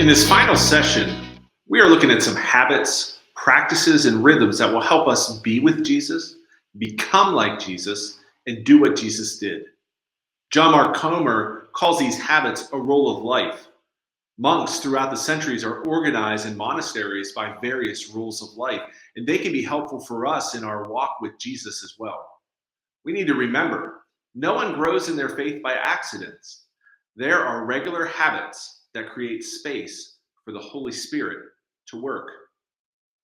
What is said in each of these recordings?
In this final session, we are looking at some habits, practices, and rhythms that will help us be with Jesus, become like Jesus, and do what Jesus did. John Mark Comer calls these habits a rule of life. Monks throughout the centuries are organized in monasteries by various rules of life, and they can be helpful for us in our walk with Jesus as well. We need to remember, no one grows in their faith by accidents. There are regular habits that create space for the Holy Spirit to work.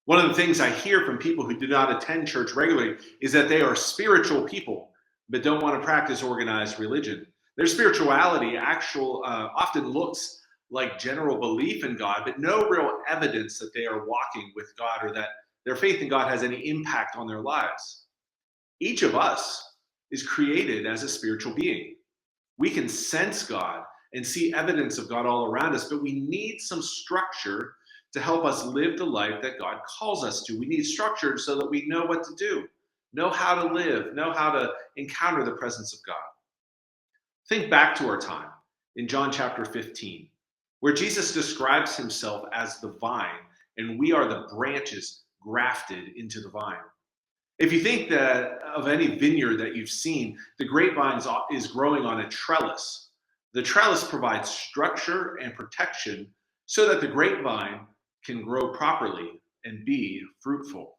One of the things I hear from people who do not attend church regularly is that they are spiritual people, but don't want to practice organized religion. Their spirituality often looks like general belief in God, but no real evidence that they are walking with God or that their faith in God has any impact on their lives. Each of us is created as a spiritual being. We can sense God and see evidence of God all around us, but we need some structure to help us live the life that God calls us to. We need structure so that we know what to do, know how to live, know how to encounter the presence of God. Think back to our time in John chapter 15, where Jesus describes himself as the vine, and we are the branches grafted into the vine. If you think of any vineyard that you've seen, the grapevine is growing on a trellis. The trellis provides structure and protection so that the grapevine can grow properly and be fruitful.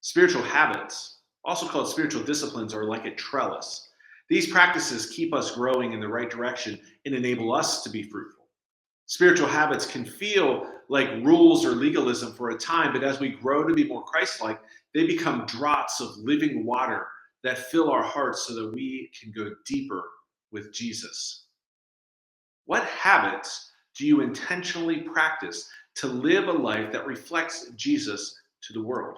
Spiritual habits, also called spiritual disciplines, are like a trellis. These practices keep us growing in the right direction and enable us to be fruitful. Spiritual habits can feel like rules or legalism for a time, but as we grow to be more Christ-like, they become draughts of living water that fill our hearts so that we can go deeper with Jesus. What habits do you intentionally practice to live a life that reflects Jesus to the world?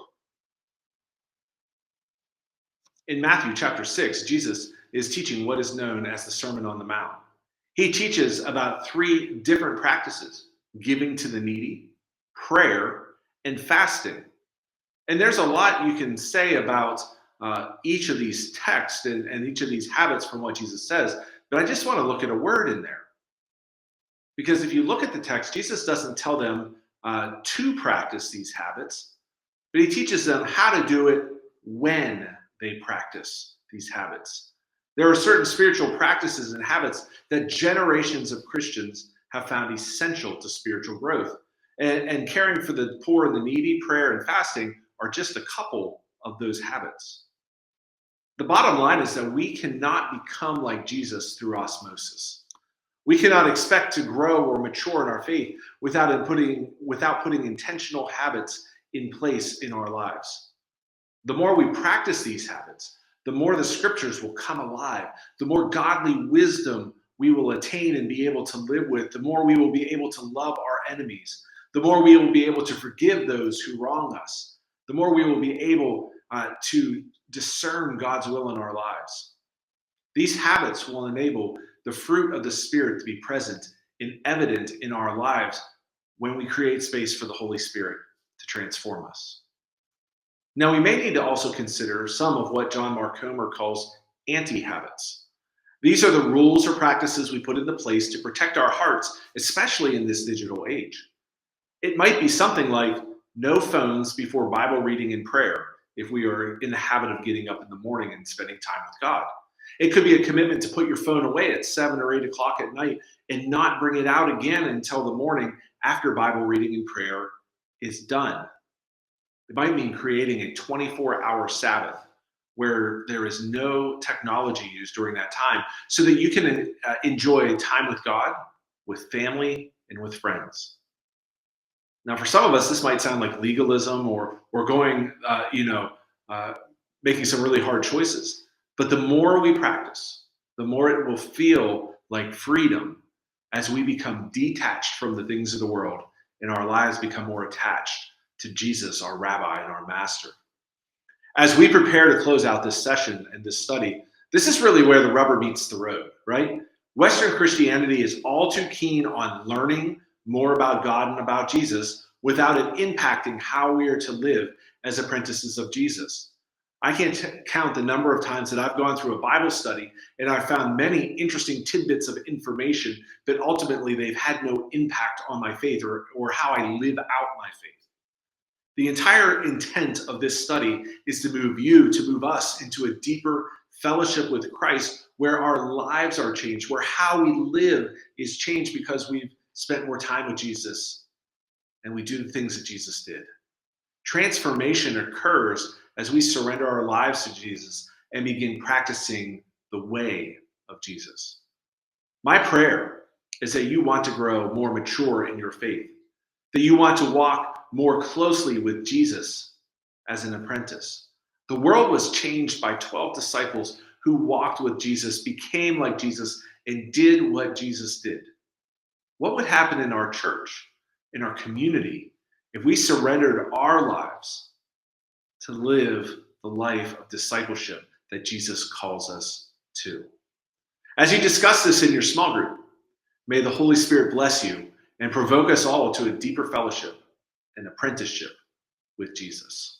In Matthew chapter 6, Jesus is teaching what is known as the Sermon on the Mount. He teaches about 3 different practices: giving to the needy, prayer, and fasting. And there's a lot you can say about each of these texts and each of these habits from what Jesus says, but I just want to look at a word in there. Because if you look at the text, Jesus doesn't tell them to practice these habits, but he teaches them how to do it when they practice these habits. There are certain spiritual practices and habits that generations of Christians have found essential to spiritual growth. And caring for the poor and the needy, prayer and fasting are just a couple of those habits. The bottom line is that we cannot become like Jesus through osmosis. We cannot expect to grow or mature in our faith without putting intentional habits in place in our lives. The more we practice these habits, the more the scriptures will come alive, the more godly wisdom we will attain and be able to live with, the more we will be able to love our enemies, the more we will be able to forgive those who wrong us, the more we will be able to discern God's will in our lives. These habits will enable the fruit of the Spirit to be present and evident in our lives when we create space for the Holy Spirit to transform us. Now, we may need to also consider some of what John Mark Comer calls anti-habits. These are the rules or practices we put into place to protect our hearts, especially in this digital age. It might be something like no phones before Bible reading and prayer if we are in the habit of getting up in the morning and spending time with God. It could be a commitment to put your phone away at 7 or 8 o'clock at night and not bring it out again until the morning after Bible reading and prayer is done. It might mean creating a 24-hour Sabbath where there is no technology used during that time so that you can enjoy time with God, with family, and with friends. Now, for some of us, this might sound like legalism or going, making some really hard choices. But the more we practice, the more it will feel like freedom as we become detached from the things of the world and our lives become more attached to Jesus, our rabbi and our master. As we prepare to close out this session and this study, this is really where the rubber meets the road, right? Western Christianity is all too keen on learning more about God and about Jesus without it impacting how we are to live as apprentices of Jesus. I can't count the number of times that I've gone through a Bible study and I've found many interesting tidbits of information, but ultimately they've had no impact on my faith or how I live out my faith. The entire intent of this study is to move us into a deeper fellowship with Christ where our lives are changed, where how we live is changed because we've spent more time with Jesus and we do the things that Jesus did. Transformation occurs as we surrender our lives to Jesus and begin practicing the way of Jesus. My prayer is that you want to grow more mature in your faith, that you want to walk more closely with Jesus as an apprentice. The world was changed by 12 disciples who walked with Jesus, became like Jesus, and did what Jesus did. What would happen in our church, in our community, if we surrendered our lives to live the life of discipleship that Jesus calls us to? As you discuss this in your small group, may the Holy Spirit bless you and provoke us all to a deeper fellowship and apprenticeship with Jesus.